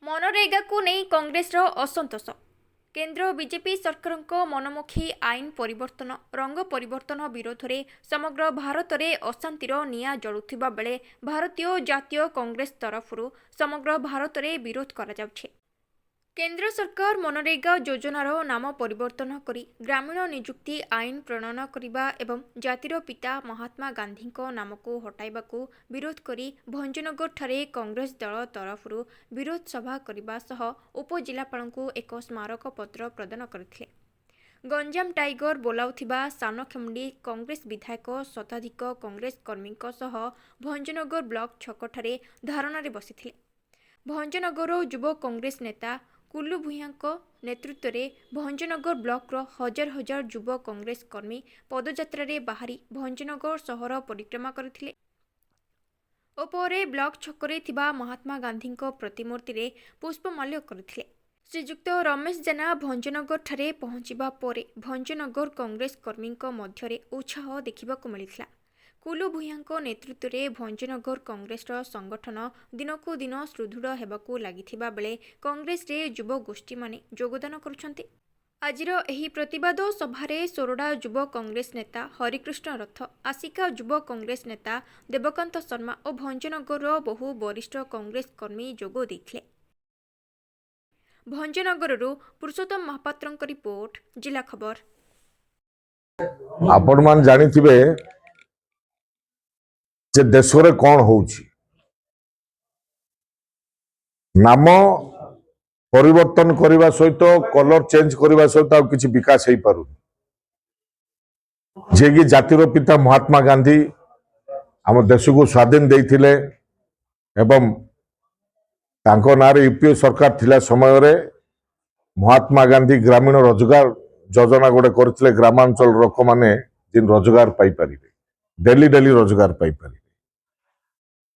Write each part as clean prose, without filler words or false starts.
मनरेगा को नहीं कांग्रेस असंतोष। केन्द्र बीजेपी सरकार मनमुखी आईन परिवर्तन रंग परिवर्तन विरोध में समग्र भारत में अशांतिर निआ जलुवा बेले भारतीय जातीय कांग्रेस तरफ समग्र भारत में विरोध करा जाउछे। केन्द्र सरकार मनरेगा योजनार नाम परिवर्तन करी ग्रामीण निजुक्ति आईन प्रणयन करने एवं जातिर पिता महात्मा गांधी नाम को हटाइबा विरोध करी भंजनगर ठारे कांग्रेस दल तरफ विरोध सभा करने सह उपजिलापाल एक स्मारक पत्र प्रदान करथिले। गंजाम टाइगर बोलाउथिबा सानखेमुंडी कांग्रेस विधायक शताधिक कांग्रेस कर्मी भंजनगर ब्लॉक छकठारे धारणा बसिथिले। भंजनगर युव कांग्रेस नेता कुल्लू भूया नेतृत्व में भंजनगर ब्लॉक हजार हजार युव कांग्रेस कर्मी पदयात्रा बाहरी भंजनगर सहर परिक्रमा करथिले। ओपरे ब्लॉक छकरे थिबा महात्मा गांधी प्रतिमूर्ति रे पुष्पमाल्य करथिले। श्रीजुक्त रमेश जेना भंजनगर ठारे पहुंचीबा परे भंजनगर कांग्रेस कर्मी मध्यरे उत्साह देखिबाकु मिलिथिला। कुल्लू भूया नेतृत्व में भंजनगर कांग्रेस संगठन दिनकू दिन सुदृढ़ हेबाकू लागिथिबा बेले कांग्रेस रे युव गोष्ठी माने योगदान करुछन्ति। आजिर एही प्रतिवाद सभारे सोरडा युव कांग्रेस नेता हरिकृष्ण रथ, आसिका युव कांग्रेस नेता देवकांत शर्मा और भंजनगर बहु वरिष्ठ कांग्रेस कर्मी जोग देथिले। भंजनगररू पुरुषोत्तम महापात्र रिपोर्ट, जिला खबर। आपण मान जानिथिबे जे देश रे कौन होउछि, नाम परिवर्तन करने सहित कलर चेंज करने सहित आ किछि विकास हो पारु जे कि जातिर पिता महात्मा गांधी आम देश को स्वाधीन देइथिले एवं तांको नारे यूपीए सरकार थिला समय रे महात्मा गांधी ग्रामीण रोजगार योजना गोटे करथिले। ग्रामांचल लोक माने जिन रोजगार पाई परिबे, डेली डेली रोजगार पाई परिबे,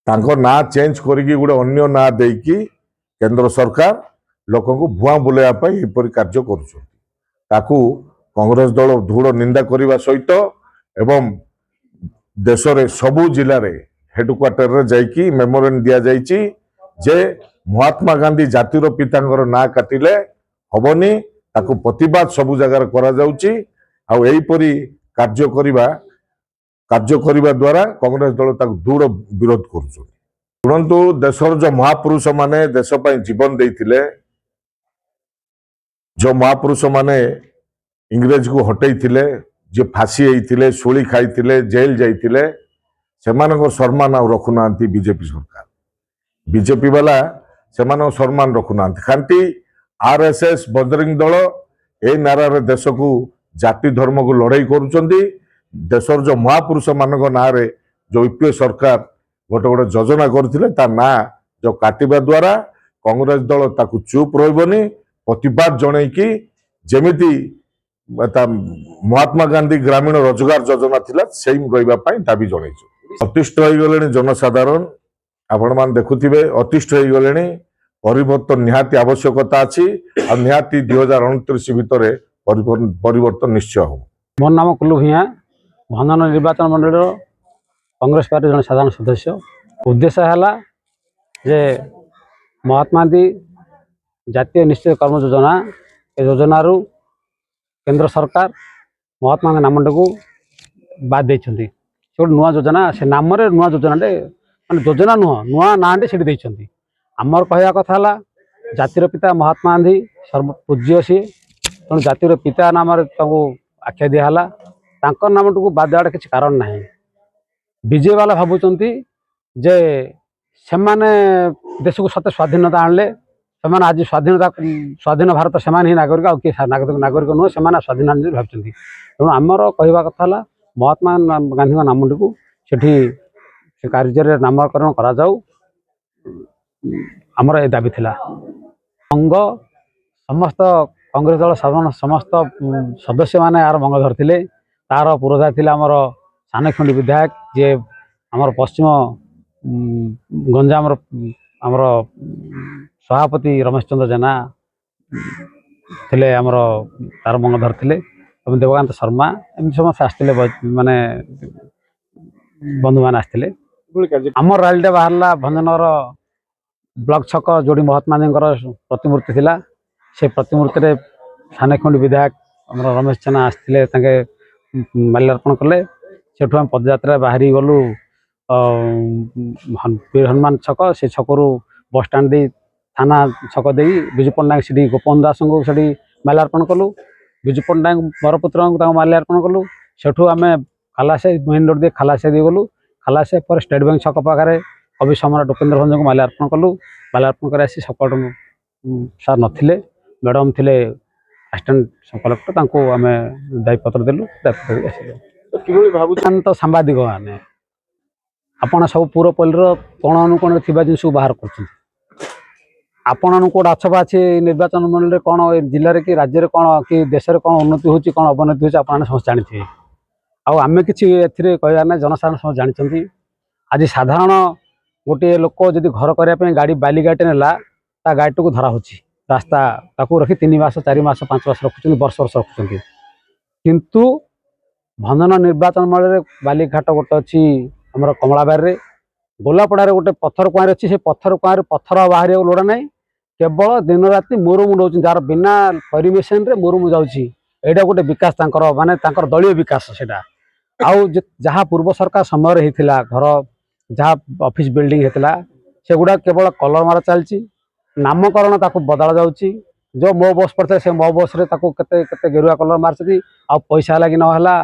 तांको ना चेंज करिकी गोटे अन्य ना देकी केंद्र सरकार लोक को भुआ बुलाइया पाई एपरि कार्य करुछथि। ताकू कांग्रेस दल दृढ़ निंदा करने सहित एवं देश रे सबु जिले रे हेडक्वार्टर रे जाइकी मेमोरेंडम दिया जाइछि जे महात्मा गांधी जातिर पितांकर ना काटिले हबनी, ताकू प्रतिवाद सबु जगह करा जाउछि। आ एहीपरि कार्य करिबा द्वारा कांग्रेस दल ताकू दृढ़ विरोध करुछथि। शुणु, देशर जो महापुरुष माने देश पई जीवन देइथिले, जो महापुरुष माने इंग्रेज को हटैथिले, जे फांसी होइथिले, सुली खाइथिले, जेल जाइथिले, सेमानक सम्मान आ रखुनांती बीजेपी सरकार। बीजेपी वाला सेमानक सम्मान रखुनांती, खांती आरएसएस बजरंग दल ए नारार देश को जाति धर्म को लड़ाई करुचंदी। देशर जो महापुरुष मानक नारे जो यूपीए सरकार गोटे गोटे योजना करथिले ता ना जो काटिबा द्वारा कांग्रेस दल ताकू चुप रहबनी, प्रतिवाद जणै कि जेमिति महात्मा गांधी ग्रामीण रोजगार योजना थिला सेम रहिबा पई दाबी जणैछु। अतिष्ठ होई गलेनी जनसाधारण, आपण मान देखुथिबे अतिष्ठ होई गलेनी। परिवर्तन निहाती आवश्यकता अछि आ निहाती 2029 भितरे परिवर्तन निश्चय हो। मोर नाम कुल्लू भूया, भंजन निर्वाचन मंडल कांग्रेस पार्टी जन साधारण सदस्य। उद्देश्य है जे महात्मा गांधी जातीय निश्चित कर्म योजना ए योजनारू केंद्र सरकार महात्मा गांधी नामटा को बाद देइछन्ती। से नुआ योजना, से नाम रे नुआ योजना माने योजना नुह नुआ नाटे से देइछन्ती। आमर कहया कथा है जातिर पिता महात्मा गांधी सर्वपूज्य सी, तेणु जातिर पिता नाम आख्या दिहला, तांकर नाम को बाद देवार किसी कारण ना। बीजेपी वाला भावुंट जे से देश को सत्य स्वाधीनता आणले, से आज स्वाधीन भारत से ही नागरिक आ किए नागरिक नुह से स्वाधीन आने भावुंट। तेणु आमर कहवा कथा है महात्मा गांधी नामटी को से कार्य नामकरण करा जाऊ, आमर ए दाबी थिला। अंग समस्त कांग्रेस दल समस्त सदस्य माने यार मंग धरथिले। तार पुरोधा थिला आमर सानखेमुंडी विधायक जे आमर पश्चिम गंजाम आमर सभापति रमेश चंद्र जेना थिले, आमर तार मंग धरथिले। एवं देवकांत शर्मा एमती समस्त आसथिले, माने बंधु मान आसथिले। आमर रैलीटा बाहरला भंजनगर ବ୍ଲକ ଛକ ଯୋଉଠି ମହାତ୍ମା ଗାନ୍ଧୀଙ୍କର ପ୍ରତିମୂର୍ତ୍ତି ଥିଲା ସେ ପ୍ରତିମୂର୍ତ୍ତିରେ ସାନେଖଣ୍ଡି ବିଧାୟକ ଆମର ରମେଶ ଜେନା ଆସିଥିଲେ ତାଙ୍କେ ମାଲ୍ୟାର୍ପଣ କଲେ। ସେଠୁ ଆମେ ପଦଯାତ୍ରା ବାହାରି ଗଲୁ ବୀର ହନୁମାନ ଛକ, ସେ ଛକରୁ ବସଷ୍ଟାଣ୍ଡ ଦେଇ ଥାନା ଛକ ଦେଇ ବିଜୁ ପଟ୍ଟନାୟକ ସେଠି ଗୋପବନ୍ଧୁ ଦାସଙ୍କୁ ସେଠି ମାଲ୍ୟାର୍ପଣ କଲୁ। ବିଜୁ ପଟ୍ଟନାୟକ ବରପୁତ୍ରଙ୍କୁ ତାଙ୍କୁ ମାଲ୍ୟାର୍ପଣ କଲୁ। ସେଠୁ ଆମେ ଖାଲାସାହି ମେନ୍ ରୋଡ଼ ଦେଇ ଖାଲାସାହି ଦେଇ ଗଲୁ। ଖାଲାସାହି ପରେ ଷ୍ଟେଟ୍ ବ୍ୟାଙ୍କ ଛକ ପାଖରେ କବି ସମ୍ରାଟ ଉପେନ୍ଦ୍ର ଭଞ୍ଜଙ୍କୁ ମାଲ୍ୟାର୍ପଣ କଲୁ। ମାଲ୍ୟାର୍ପଣ କରି ଆସି ସପୋର୍ଟ ସାର୍ ନଥିଲେ, ମ୍ୟାଡ଼ାମ୍ ଥିଲେ ଆସିଷ୍ଟାଣ୍ଟ କଲେକ୍ଟର, ତାଙ୍କୁ ଆମେ ଦାୟୀପତ୍ର ଦେଲୁ, ଦାୟୀପତ୍ର ଦେଇ ଆସିଲୁ। କିଭଳି ଭାବୁଛନ୍ତି ତ ସାମ୍ବାଦିକ ମାନେ ଆପଣ ସବୁ ପୁରପଲ୍ଲୀର କୋଣ ଅନୁକୋଣରେ ଥିବା ଜିନିଷକୁ ବାହାର କରୁଛନ୍ତି। ଆପଣଙ୍କୁ ଗୋଟେ ଆଛପା ଅଛି ନିର୍ବାଚନ ମଣ୍ଡଳୀରେ କ'ଣ ଏ ଜିଲ୍ଲାରେ କି ରାଜ୍ୟରେ କ'ଣ କି ଦେଶରେ କ'ଣ ଉନ୍ନତି ହେଉଛି କ'ଣ ଅବନତି ହେଉଛି ଆପଣମାନେ ସମସ୍ତେ ଜାଣିଥିବେ। ଆଉ ଆମେ କିଛି ଏଥିରେ କହିବାର ନାହିଁ, ଜନସାଧାରଣ ସମସ୍ତେ ଜାଣିଛନ୍ତି। ଆଜି ସାଧାରଣ ଗୋଟିଏ ଲୋକ ଯଦି ଘର କରିବା ପାଇଁ ଗାଡ଼ି ବାଲି ଗାଡ଼ିଟେ ନେଲା, ତା ଗାଡ଼ିଟିକୁ ଧରା ହେଉଛି ରାସ୍ତା, ତାକୁ ରଖି 3 ମାସ 4 ମାସ 5 ମାସ ରଖୁଛନ୍ତି, ବର୍ଷ ବର୍ଷ ରଖୁଛନ୍ତି। କିନ୍ତୁ ଭଞ୍ଜନ ନିର୍ବାଚନ ମଣ୍ଡଳୀରେ ବାଲିଘାଟ ଗୋଟେ ଅଛି ଆମର କମଳାବାରିରେ, ଗୋଲାପଡ଼ାରେ ଗୋଟେ ପଥର କୁଆଁରୀ ଅଛି। ସେ ପଥର କୁଆଁରୀ ପଥର ବାହାରିବାକୁ ଲୋଡ଼ା ନାହିଁ, କେବଳ ଦିନ ରାତି ମୁରୁମୁ ଦେଉଛନ୍ତି, ଯାହାର ବିନା ପରମିଶନରେ ମୁରୁମୁ ଯାଉଛି। ଏଇଟା ଗୋଟେ ବିକାଶ ତାଙ୍କର, ମାନେ ତାଙ୍କର ଦଳୀୟ ବିକାଶ ସେଇଟା। ଆଉ ଯାହା ପୂର୍ବ ସରକାର ସମୟରେ ହେଇଥିଲା, ଘର ଯାହା ଅଫିସ ବିଲ୍ଡିଂ ହେଇଥିଲା, ସେଗୁଡ଼ା କେବଳ କଲର ମାରା ଚାଲିଛି, ନାମକରଣ ତାକୁ ବଦଳା ଯାଉଛି। ଯେଉଁ ମୋ ବସ୍ ପଡ଼ିଥିଲା ସେ ମୋ ବସ୍ରେ ତାକୁ କେତେ କେତେ ଗେରୁଆ କଲର ମାରିଛନ୍ତି। ଆଉ ପଇସା ହେଲା କି ନହେଲା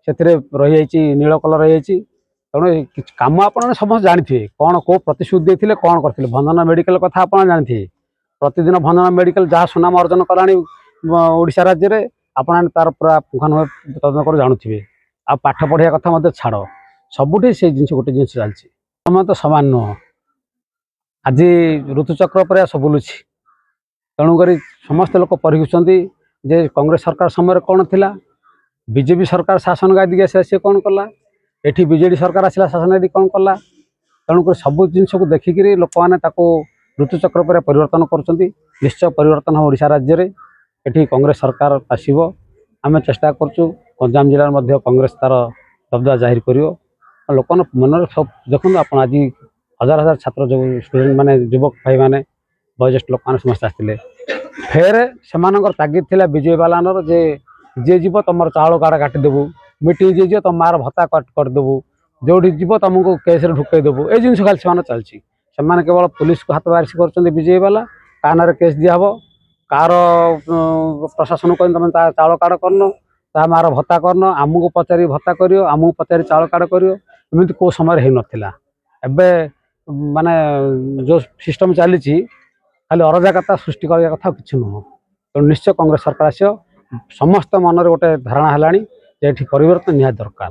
ସେଥିରେ ରହିଯାଇଛି ନୀଳ କଲର ରହିଯାଇଛି। ତେଣୁ କିଛି କାମ ଆପଣ ସମସ୍ତେ ଜାଣିଥିବେ, କ'ଣ କେଉଁ ପ୍ରତିଶ୍ରୁତି ଦେଇଥିଲେ, କ'ଣ କରିଥିଲେ। ଭଞ୍ଜନ ମେଡ଼ିକାଲ କଥା ଆପଣ ଜାଣିଥିବେ, ପ୍ରତିଦିନ ଭଞ୍ଜନ ମେଡ଼ିକାଲ ଯାହା ସୁନାମ ଅର୍ଜନ କଲାଣି ଓଡ଼ିଶା ରାଜ୍ୟରେ, ଆପଣମାନେ ତାର ପୁରା ପୁଙ୍ଖାନୁପୁଙ୍ଖ ତଦନ୍ତ କରି ଜାଣୁଥିବେ। ଆଉ ପାଠ ପଢ଼ିବା କଥା ମଧ୍ୟ ଛାଡ଼, ସବୁଠି ସେଇ ଜିନିଷ ଗୋଟେ ଜିନିଷ ଚାଲିଛି। ସମୟ ତ ସମାନ ନୁହଁ, ଆଜି ଋତୁଚକ୍ର ଉପରେ ଆସ ବୁଲୁଛି। ତେଣୁକରି ସମସ୍ତେ ଲୋକ ପରୀକ୍ଷୁଛନ୍ତି ଯେ କଂଗ୍ରେସ ସରକାର ସମୟରେ କ'ଣ ଥିଲା, ବିଜେପି ସରକାର ଶାସନ ଗାଦିକି ଆସିଲା ସେ କ'ଣ କଲା, ଏଠି ବିଜେଡ଼ି ସରକାର ଆସିଲା ଶାସନ ଗାଦି କ'ଣ କଲା। ତେଣୁକରି ସବୁ ଜିନିଷକୁ ଦେଖିକିରି ଲୋକମାନେ ତାକୁ ଋତୁଚକ୍ର ଉପରେ ପରିବର୍ତ୍ତନ କରୁଛନ୍ତି। ନିଶ୍ଚୟ ପରିବର୍ତ୍ତନ ହେବ ଓଡ଼ିଶା ରାଜ୍ୟରେ, ଏଠି କଂଗ୍ରେସ ସରକାର ଆସିବ। ଆମେ ଚେଷ୍ଟା କରୁଛୁ ଗଞ୍ଜାମ ଜିଲ୍ଲାରେ ମଧ୍ୟ କଂଗ୍ରେସ ତାର ଦବଦବା ଜାହିର କରିବ। ଲୋକଙ୍କ ମନରେ ସବୁ ଦେଖନ୍ତୁ, ଆପଣ ଆଜି ହଜାର ହଜାର ଛାତ୍ର ଯେଉଁ ଷ୍ଟୁଡେଣ୍ଟ ମାନେ ଯୁବକ ଭାଇମାନେ ବୟୋଜ୍ୟେଷ୍ଠ ଲୋକମାନେ ସମସ୍ତେ ଆସିଥିଲେ। ଫେର ସେମାନଙ୍କର ତାଗିଦ ଥିଲା ବିଜୟ ବାଲାନର ଯେ ଯିଏ ଯିବ ତୁମର ଚାଉଳ କାର୍ଡ଼ କାଟିଦେବୁ, ମିଟିଂ ଯିଏ ଯିବ ତୁମ ମାଆର ଭତ୍ତା କରିଦେବୁ, ଯେଉଁଠି ଯିବ ତୁମକୁ କେସ୍ରେ ଢୁକେଇ ଦେବୁ। ଏଇ ଜିନିଷ ଖାଲି ସେମାନେ ଚାଲିଛି। ସେମାନେ କେବଳ ପୁଲିସକୁ ହାତ ବାରିସି କରୁଛନ୍ତି ବିଜେପି ବାଲା, କାହା ନାଁରେ କେସ୍ ଦିଆହେବ, କାହାର ପ୍ରଶାସନକୁ କହିଲେ ତୁମେ ତା ଚାଉଳ କାର୍ଡ଼ କରିନ, ତା ମାଆର ଭତ୍ତା କରିନ, ଆମକୁ ପଚାରି ଭତ୍ତା କରିବ, ଆମକୁ ପଚାରି ଚାଉଳ କାର୍ଡ଼ କରିବ। ଏମିତି କେଉଁ ସମୟରେ ହେଇନଥିଲା। ଏବେ ମାନେ ଯେଉଁ ସିଷ୍ଟମ୍ ଚାଲିଛି ଖାଲି ଅରାଜକତା ସୃଷ୍ଟି କରିବା କଥା, କିଛି ନୁହଁ। ତେଣୁ ନିଶ୍ଚୟ କଂଗ୍ରେସ ସରକାର ଆସିବ। ସମସ୍ତ ମନରେ ଗୋଟେ ଧାରଣା ହେଲାଣି ଯେ ଏଠି ପରିବର୍ତ୍ତନ ନିହାତି ଦରକାର।